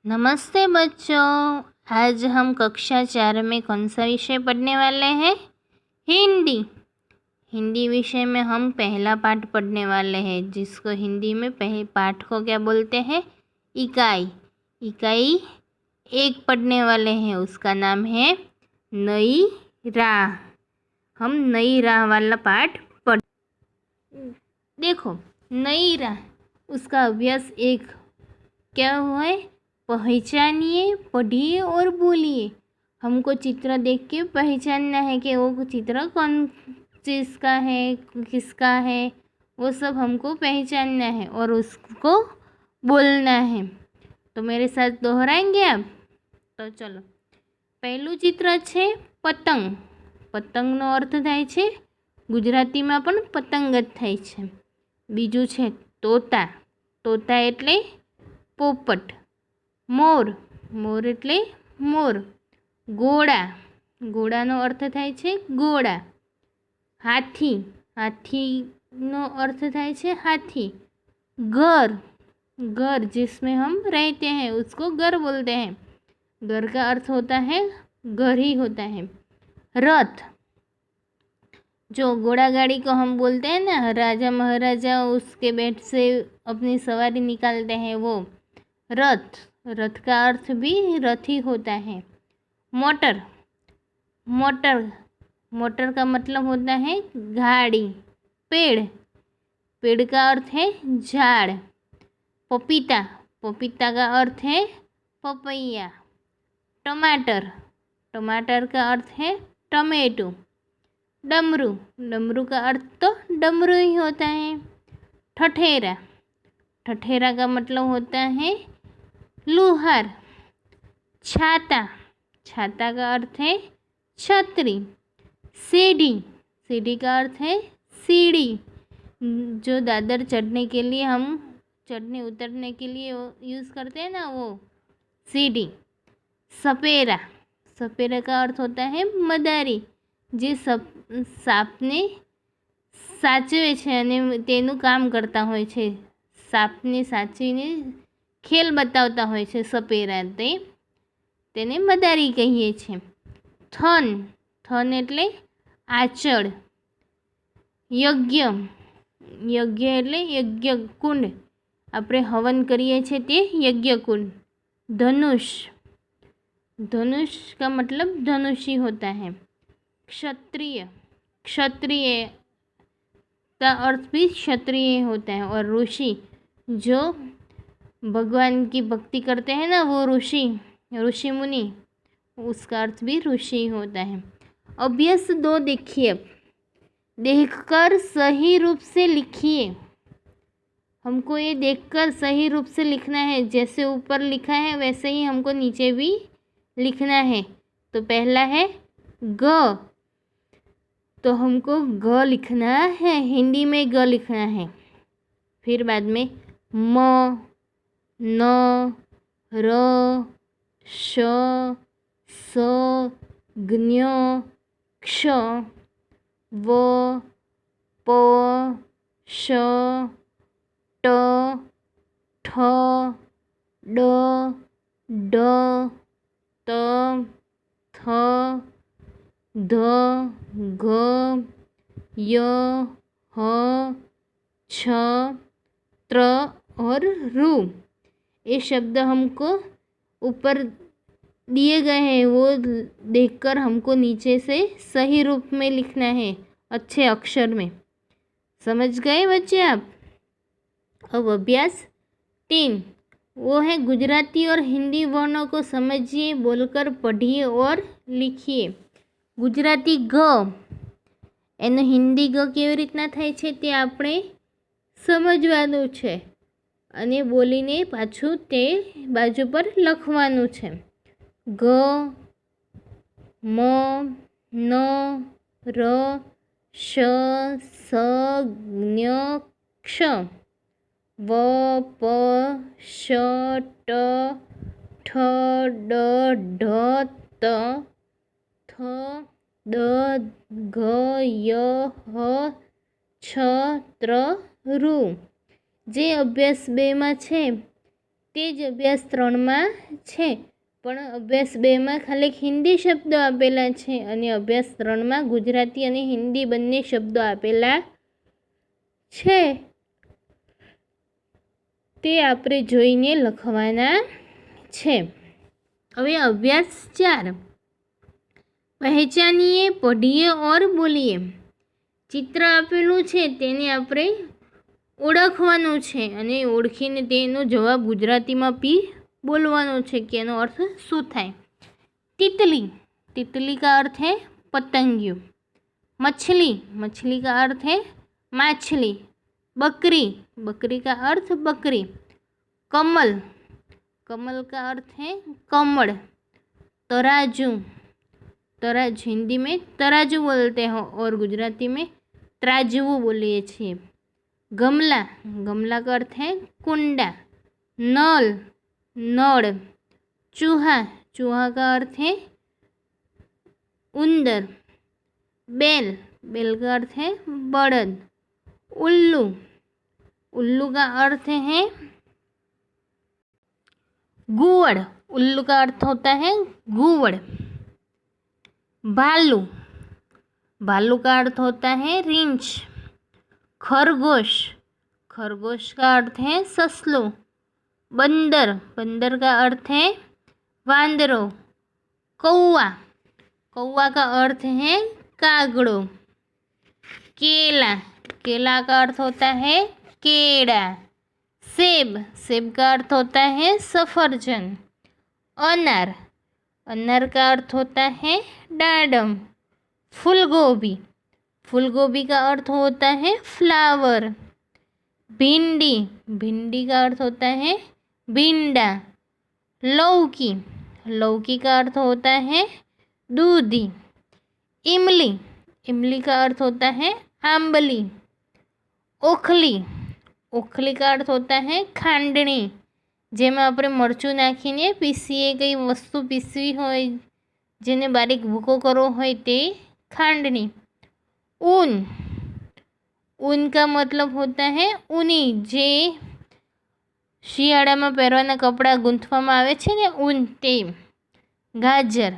नमस्ते बच्चों। आज हम कक्षा 4 में कौन सा विषय पढ़ने वाले हैं? हिंदी। हिंदी विषय में हम पहला पाठ पढ़ने वाले हैं, जिसको हिंदी में पहले पाठ को क्या बोलते हैं? इकाई। इकाई एक पढ़ने वाले हैं, उसका नाम है नई राह। हम नई राह वाला पाठ पढ़। देखो, नई राह, उसका अभ्यास एक क्या हुआ है? पहचानिए, पढ़िए और बोलिए। हमको चित्र देख के पहचानना है कि वो चित्र कौन चीज़ का है, किसका है, वो सब हमको पहचानना है और उसको बोलना है। तो मेरे साथ दोहराएंगे आप? तो चलो, पहલું चित्र છે પતંગ। પતંગનો અર્થ થાય છે, ગુજરાતીમાં પણ પતંગ જ થાય છે। બીજું છે તોતા। તોતા એટલે પોપટ। મોર। મોર એટલે મોર। ઘોડા। ઘોડાનો અર્થ થાય છે ઘોડા। હાથી। હાથીનો अर्थ થાય છે हाथी। घर। घर जिसमें हम रहते हैं उसको घर बोलते हैं। घर का अर्थ होता है घर ही होता है। रथ। जो घोड़ा गाड़ी को हम बोलते हैं ना, राजा महाराजा उसके बैठ से अपनी सवारी निकालते हैं, वो रथ। रथ का अर्थ भी रथ ही होता है। मोटर। मोटर। मोटर का मतलब होता है गाड़ी। पेड़। पेड़ का अर्थ है झाड़। पपीता। पपीता का अर्थ है पपैया। टमाटर। टमाटर का अर्थ है टमेटो। डमरू। डमरू का अर्थ तो डमरू ही होता है। ठठेरा। ठठेरा का मतलब होता है लुहार। छाता। छाता का अर्थ है छतरी। सीढ़ी। सीढ़ी का अर्थ है सीढ़ी। जो दादर चढ़ने के लिए हम चढ़ने उतरने के लिए यूज़ करते हैं ना, वो सीढ़ी। सपेरा। सपेरा का अर्थ होता है मदारी। જે સાપને સાચવે છે અને તેનું કામ કરતા હોય છે, સાપને સાચવીને ખેલ બતાવતા હોય છે સપેરા, તેને મદારી કહીએ છીએ। થન। થન એટલે આચળ। યજ્ઞ। યજ્ઞ એટલે યજ્ઞ કુંડ, આપણે હવન કરીએ છીએ તે યજ્ઞ कुंड। धनुष। धनुष का मतलब धनुषी होता है। क्षत्रिय। क्षत्रिय का अर्थ भी क्षत्रिय होता है। और ऋषि, जो भगवान की भक्ति करते हैं ना, वो ऋषि, ऋषि मुनि, उसका अर्थ भी ऋषि होता है। अभ्यास 2 देखिए। देखकर सही रूप से लिखिए। हमको ये देखकर सही रूप से लिखना है, जैसे ऊपर लिखा है वैसे ही हमको नीचे भी लिखना है। तो पहला है ग, तो हमको ग लिखना है, हिंदी में ग लिखना है। फिर बाद में म, न, र, श, स, ज्ञ, क्ष, व, प, श, ट, ठ, ड, ढ, त, थ, ध, घ, य, ह, छ, त्र और रु। ये शब्द हमको ऊपर दिए गए हैं, वो देखकर हमको नीचे से सही रूप में लिखना है, अच्छे अक्षर में। समझ गए बच्चे आप? अब अभ्यास 3, वो है गुजराती और हिंदी वर्णों को समझिए, बोलकर पढ़िए और लिखिए। गुजराती ग, એનો હિન્દી ગ કેવી રીતના થાય છે તે આપણે સમજવાનું છે અને બોલીને પાછું તે બાજુ પર લખવાનું છે। ગ, મ, ન, ર, શ, સ, જ્ઞ, ક્ष, વ, પ, શ, ટ, ઠ, ડ, ઢ, ત, થ, દ, ઘ, ય, હ, છ, ત્ર, રુ। જે અભ્યાસ 2માં છે તે જ અભ્યાસ 3માં છે, પણ અભ્યાસ 2માં ખાલી હિન્દી શબ્દો આપેલા છે અને અભ્યાસ 3માં ગુજરાતી અને હિન્દી બંને શબ્દો આપેલા છે. તે આપણે જોઈને લખવાના છે. હવે અભ્યાસ 4, પહેચાનીએ, પઢીએ ઓર બોલીએ. ચિત્ર આપેલું છે તેને આપણે ઓળખવાનું છે અને ઓળખીને તેનો જવાબ ગુજરાતીમાં બી બોલવાનો છે કે એનો અર્થ શું થાય. तितली, तितली का अर्थ है पतंगियों. मछली, मछली का अर्थ है माछली. बकरी, बकरी का अर्थ बकरी. कमल, कमल का अर्थ है कमल. तराजू, तराजू हिंदी में तराजू बोलते हैं और गुजराती में तराजू बोलिए छे. गमला, गमला का अर्थ है कुंडा. नल, नड़. चूहा, चूहा का अर्थ है उंदर. बैल, बैल का अर्थ है बड़द. उल्लू, उल्लू का अर्थ है गुवड़. उल्लू का अर्थ होता है गुवड़. भालू, भालू का अर्थ होता है रींछ. खरगोश, खरगोश का अर्थ है ससलो. बंदर, बंदर का अर्थ है वांदरो. कौवा, कौवा का अर्थ है कागड़ो. केला, केला का अर्थ होता है केड़ा. सेब, सेब का अर्थ होता है सफरजन. अनार, अनार का अर्थ होता है डाडम. फूलगोभी, फूलगोभी का अर्थ होता है फ्लावर. भिंडी, भिंडी का अर्थ होता है भिंडा. लौकी, लौकी का अर्थ होता है दूधी. इमली, इमली का अर्थ होता है आंबली. ओखली, ओखली का अर्थ होता है खांडणी. જેમાં આપણે મરચું નાખીને પીસીએ, કંઈ વસ્તુ પીસવી હોય, જેને બારીક ભૂકો કરવો હોય તે ખાંડણી. ऊन, ऊन का मतलब होता है ऊनी, જે શિયાળામાં પહેરવાના કપડાં ગૂંથવામાં આવે છે ને ऊन તે. गाजर,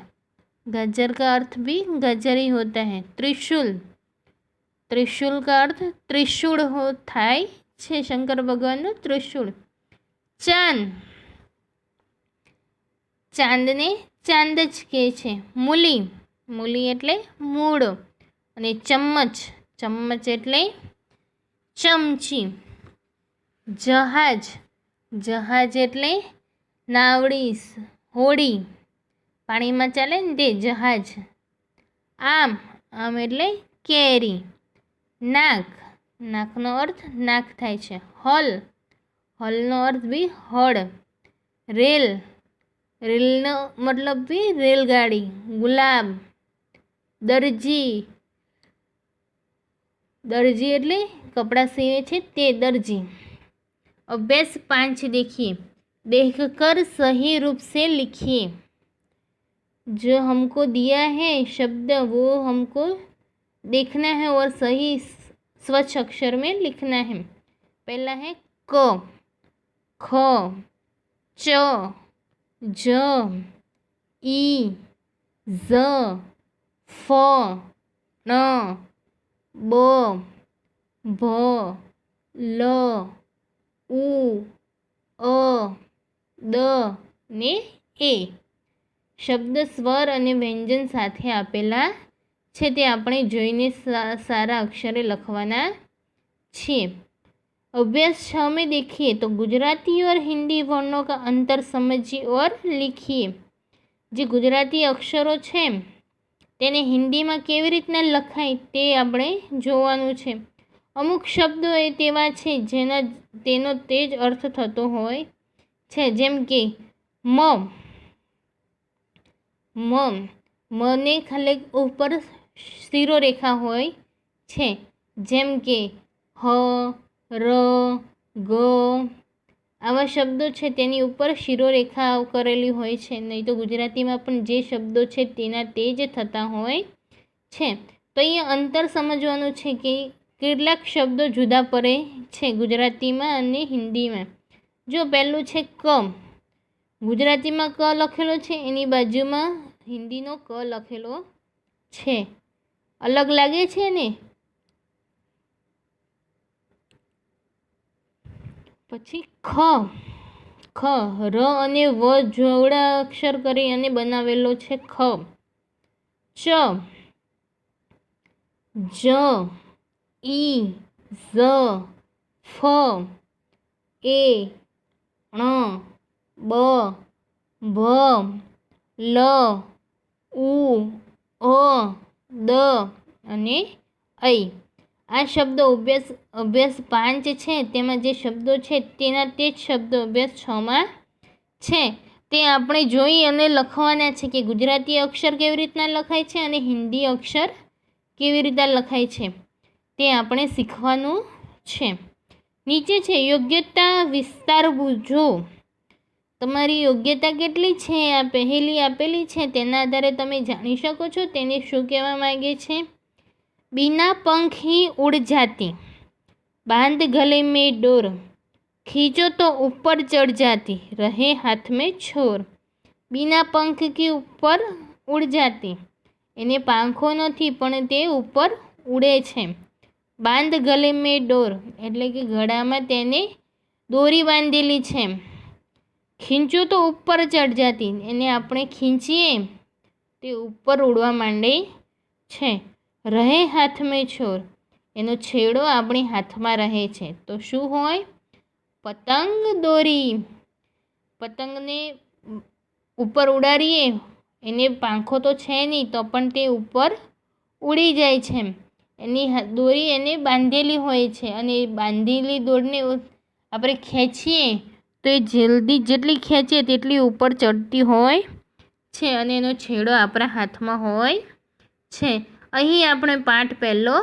गाजर का अर्थ भी गाजर ही होता है. त्रिशूल, त्रिशूल का अर्थ त्रिशूल हो थाय छे, शंकर भगवान त्रिशूल. चांद, चांद ने चांद ज कहे छे. मूली, मूली एटले मूळो. अने चम्मच, चम्मच एटले चमची. जहाज, जहाज एटले नावड़ी, होड़ी, पानी में चाले ने ते जहाज. आम, आम एटले केरी. नाक, नाकनो अर्थ नाक थाय छे. हल, हलनो अर्थ भी हळ. रेल, रेलनो मतलब भी रेलगाड़ी. गुलाब. दर्जी, दर्जी एटले कपड़ा सीवे छे ते दर्जी. अभ्यास 5 देखिए. देखकर सही रूप से लिखिए. जो हमको दिया है शब्द वो हमको देखना है और सही स्वच्छ अक्षर में लिखना है. पहला है क, ख, च, ज, ई, ज, फ, न, ब, भ, ल, उ, अ, द ने ए. શબ્દ સ્વર અને વ્યંજન સાથે આપેલા છે તે આપણે જોઈને સારા અક્ષરે લખવાના છીએ. अभ्यास 6 में देखिए तो गुजराती और हिंदी वर्णों का अंतर समझिए और लिखिए. જે ગુજરાતી અક્ષરો છે તેને હિન્દીમાં કેવી રીતના લખાય તે આપણે જોવાનું છે. અમુક શબ્દો એ તેવા છે જેના તેનો તે જ અર્થ થતો હોય છે, જેમ કે મ, म, મને ખાલી ઉપર શિરો રેખા હોય છે, જેમ કે હ, ર, ગ. આવા શબ્દો છે તેની ઉપર શિરોરેખા કરેલી હોય છે. નહીં તો ગુજરાતીમાં પણ જે શબ્દો છે તેના તે જ થતા હોય છે. તો અહીંયા અંતર સમજવાનું છે કે કેટલાક શબ્દો જુદા પડે છે ગુજરાતીમાં અને હિન્દીમાં. જો પહેલું છે ક, ગુજરાતીમાં ક લખેલો છે, એની બાજુમાં હિન્દીનો ક લખેલો છે. અલગ લાગે છે ને. પછી ખ, ખ ર અને વ જોડા અક્ષર કરી અને બનાવેલો છે ખ. ચ, જ, ઈ, ઝ, ફ, એ, ણ, બ, ભ, લ, ઉ, અ, દ અને ઐ. આ શબ્દો અભ્યાસ 5 છે, તેમાં જે શબ્દો છે તેના તે જ શબ્દો અભ્યાસ 6માં છે. તે આપણે જોઈ અને લખવાના છે કે ગુજરાતી અક્ષર કેવી રીતના લખાય છે અને હિન્દી અક્ષર કેવી રીતે લખાય છે, તે આપણે શીખવાનું છે. નીચે છે યોગ્યતા વિસ્તાર બૂજો. તમારી યોગ્યતા કેટલી છે આ પહેલી આપેલી છે, તેના આધારે તમે જાણી શકો છો તેને શું કહેવા માંગે છે. बिना पंख ही उड़ जाती, बांध गले में डोर, खींचो तो ऊपर चढ़ जाती, रहे हाथ में छोर. बिना पंख की ઉપર ઉડ જાતી, એને પાંખો નથી પણ તે ઉપર ઉડે છે. બાંધ ગલે મેં ડોર એટલે કે ગળામાં તેને દોરી બાંધેલી છે. ખીંચો તો ઉપર ચઢ જાતી, એને આપણે ખીંચીએ તે ઉપર ઉડવા માંડે છે. રહે હાથ મેં છોર, એનો છેડો આપણી હાથમાં રહે છે. તો શું હોય? પતંગ દોરી. પતંગને ઉપર ઉડાડીએ, એને પાંખો તો છે નહીં તો પણ તે ઉપર ઉડી જાય છે. એની દોરી એને બાંધેલી હોય છે અને બાંધેલી દોરને આપણે ખેંચીએ તો એ જેટલી ખેંચીએ તેટલી ઉપર ચડતી હોય છે અને એનો છેડો આપણા હાથમાં હોય છે. અહીં આપણે પાઠ પહેલો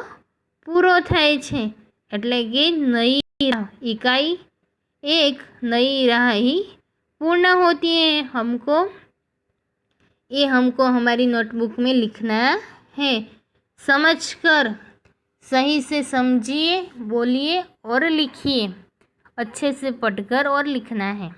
પૂરો થાય છે. એટલે કે નई इकाई 1 नई राह ही पूर्ण होती है. हमको हमारी नोटबुक में लिखना है. समझकर सही से समझिए, बोलिए और लिखिए. अच्छे से पढ़कर और लिखना है.